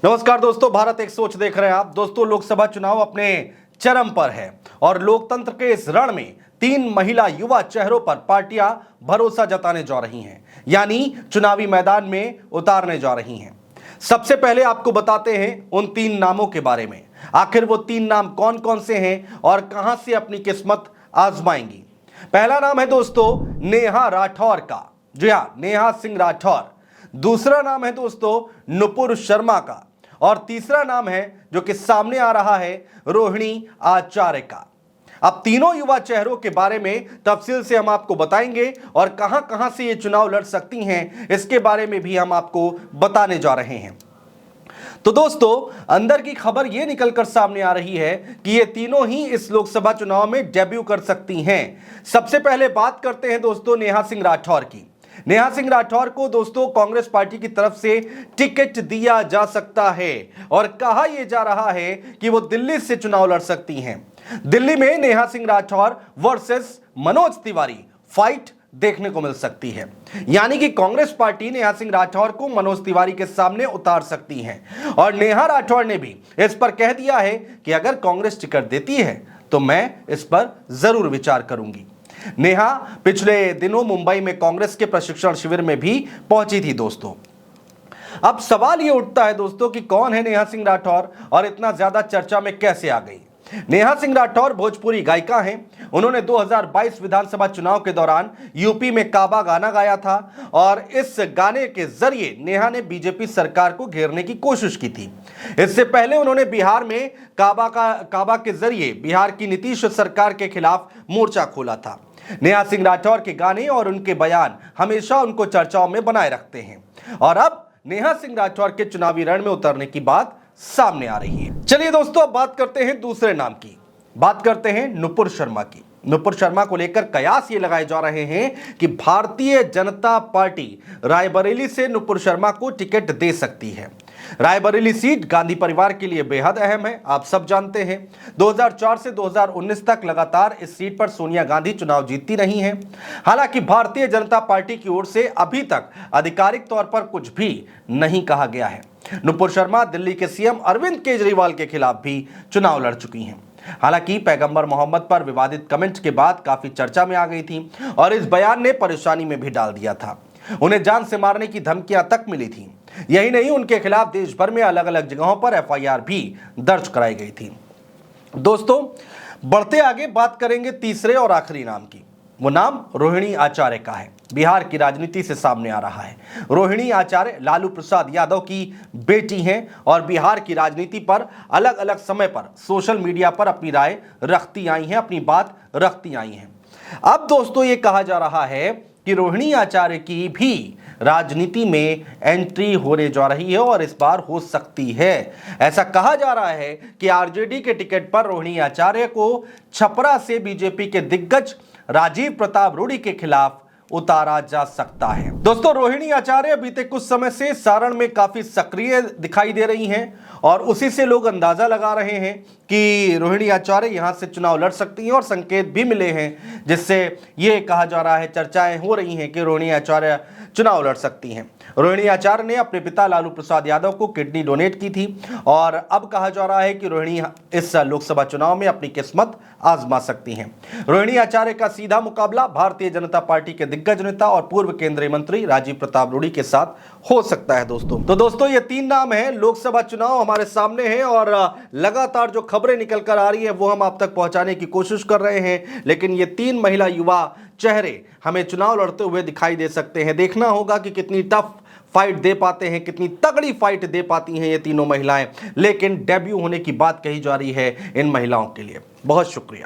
नमस्कार दोस्तों, भारत एक सोच देख रहे हैं आप। दोस्तों, लोकसभा चुनाव अपने चरम पर है और लोकतंत्र के इस रण में 3 महिला युवा चेहरों पर पार्टियां भरोसा जताने जा रही हैं, यानी चुनावी मैदान में उतारने जा रही हैं। सबसे पहले आपको बताते हैं उन 3 नामों के बारे में। आखिर वो 3 नाम कौन कौन से हैं और कहां से अपनी किस्मत आजमाएंगी। पहला नाम है दोस्तों नेहा राठौर का। जी हां, नेहा सिंह राठौर। दूसरा नाम है दोस्तों नुपुर शर्मा का और तीसरा नाम है जो कि सामने आ रहा है रोहिणी आचार्य का। अब तीनों युवा चेहरों के बारे में तफसील से हम आपको बताएंगे और कहां कहां से ये चुनाव लड़ सकती हैं इसके बारे में भी हम आपको बताने जा रहे हैं। तो दोस्तों, अंदर की खबर यह निकलकर सामने आ रही है कि ये तीनों ही इस लोकसभा चुनाव में डेब्यू कर सकती हैं। सबसे पहले बात करते हैं दोस्तों नेहा सिंह राठौर की। नेहा सिंह राठौर को दोस्तों कांग्रेस पार्टी की तरफ से टिकट दिया जा सकता है और कहा यह जा रहा है कि वो दिल्ली से चुनाव लड़ सकती हैं। दिल्ली में नेहा सिंह राठौर वर्सेस मनोज तिवारी फाइट देखने को मिल सकती है, यानी कि कांग्रेस पार्टी नेहा सिंह राठौर को मनोज तिवारी के सामने उतार सकती है। और नेहा राठौर ने भी इस पर कह दिया है कि अगर कांग्रेस टिकट देती है तो मैं इस पर जरूर विचार करूंगी। नेहा पिछले दिनों मुंबई में कांग्रेस के प्रशिक्षण शिविर में भी पहुंची थी दोस्तों। अब सवाल यह उठता है दोस्तों कि कौन है नेहा सिंह राठौर और इतना ज्यादा चर्चा में कैसे आ गई। नेहा सिंह राठौर भोजपुरी गायिका हैं। उन्होंने 2022 विधानसभा चुनाव के दौरान यूपी में काबा गाना गाया था और इस गाने के जरिए नेहा ने बीजेपी सरकार को घेरने की कोशिश की थी। इससे पहले उन्होंने बिहार में काबा के जरिए बिहार की नीतीश सरकार के खिलाफ मोर्चा खोला था। नेहा सिंह राठौर के गाने और उनके बयान हमेशा उनको चर्चाओं में बनाए रखते हैं और अब नेहा सिंह राठौर के चुनावी रण में उतरने की बात सामने आ रही है। चलिए दोस्तों, अब बात करते हैं दूसरे नाम की। बात करते हैं नुपुर शर्मा की। नुपुर शर्मा को लेकर कयास ये लगाए जा रहे हैं कि भारतीय जनता पार्टी रायबरेली से नुपुर शर्मा को टिकट दे सकती है। रायबरेली सीट गांधी परिवार के लिए बेहद अहम है, आप सब जानते हैं। 2004 से 2019 तक लगातार इस सीट पर सोनिया गांधी चुनाव जीतती रही हैं। हालांकि भारतीय जनता पार्टी की ओर से अभी तक आधिकारिक तौर पर कुछ भी नहीं कहा गया है। नुपुर शर्मा दिल्ली के सीएम अरविंद केजरीवाल के खिलाफ भी चुनाव लड़ चुकी हैं। हालांकि पैगंबर मोहम्मद पर विवादित कमेंट के बाद काफी चर्चा में आ गई थी और इस बयान ने परेशानी में भी डाल दिया था। उन्हें जान से मारने की धमकियां तक मिली थी। यही नहीं, उनके खिलाफ देश भर में अलग अलग जगहों पर एफआईआर भी दर्ज कराई गई थी। दोस्तों, बढ़ते आगे बात करेंगे तीसरे और आखिरी नाम की। वो नाम रोहिणी आचार्य का है। बिहार की राजनीति से सामने आ रहा है। रोहिणी आचार्य लालू प्रसाद यादव की बेटी हैं और बिहार की राजनीति पर अलग अलग समय पर सोशल मीडिया पर अपनी राय रखती आई हैं, अपनी बात रखती आई हैं। अब दोस्तों, ये कहा जा रहा है कि रोहिणी आचार्य की भी राजनीति में एंट्री होने जा रही है और इस बार हो सकती है। ऐसा कहा जा रहा है कि आरजेडी के टिकट पर रोहिणी आचार्य को छपरा से बीजेपी के दिग्गज राजीव प्रताप रूडी के खिलाफ उतारा जा सकता है। दोस्तों, रोहिणी आचार्य बीते कुछ समय से सारण में काफी सक्रिय दिखाई दे रही हैं और उसी से लोग अंदाजा लगा रहे हैं कि रोहिणी आचार्य यहां से चुनाव लड़ सकती हैं और संकेत भी मिले हैं जिससे यह कहा जा रहा है, चर्चाएं हो रही हैं कि रोहिणी आचार्य चुनाव लड़ सकती हैं। रोहिणी आचार्य ने अपने पिता लालू प्रसाद यादव को किडनी डोनेट की थी और अब कहा जा रहा है कि रोहिणी इस लोकसभा चुनाव में अपनी किस्मत आजमा सकती हैं। रोहिणी आचार्य का सीधा मुकाबला भारतीय जनता पार्टी के दिग्गज नेता और पूर्व केंद्रीय मंत्री राजीव प्रताप रूडी के साथ हो सकता है दोस्तों। तो दोस्तों, ये 3 नाम हैं। लोकसभा चुनाव हमारे सामने है और लगातार जो खबरें निकल कर आ रही है वो हम आप तक पहुंचाने की कोशिश कर रहे हैं, लेकिन ये 3 महिला युवा चेहरे हमें चुनाव लड़ते हुए दिखाई दे सकते हैं। देखना होगा कि कितनी टफ फाइट दे पाते हैं, कितनी तगड़ी फाइट दे पाती हैं ये तीनों महिलाएं, लेकिन डेब्यू होने की बात कही जा रही है इन महिलाओं के लिए। बहुत शुक्रिया।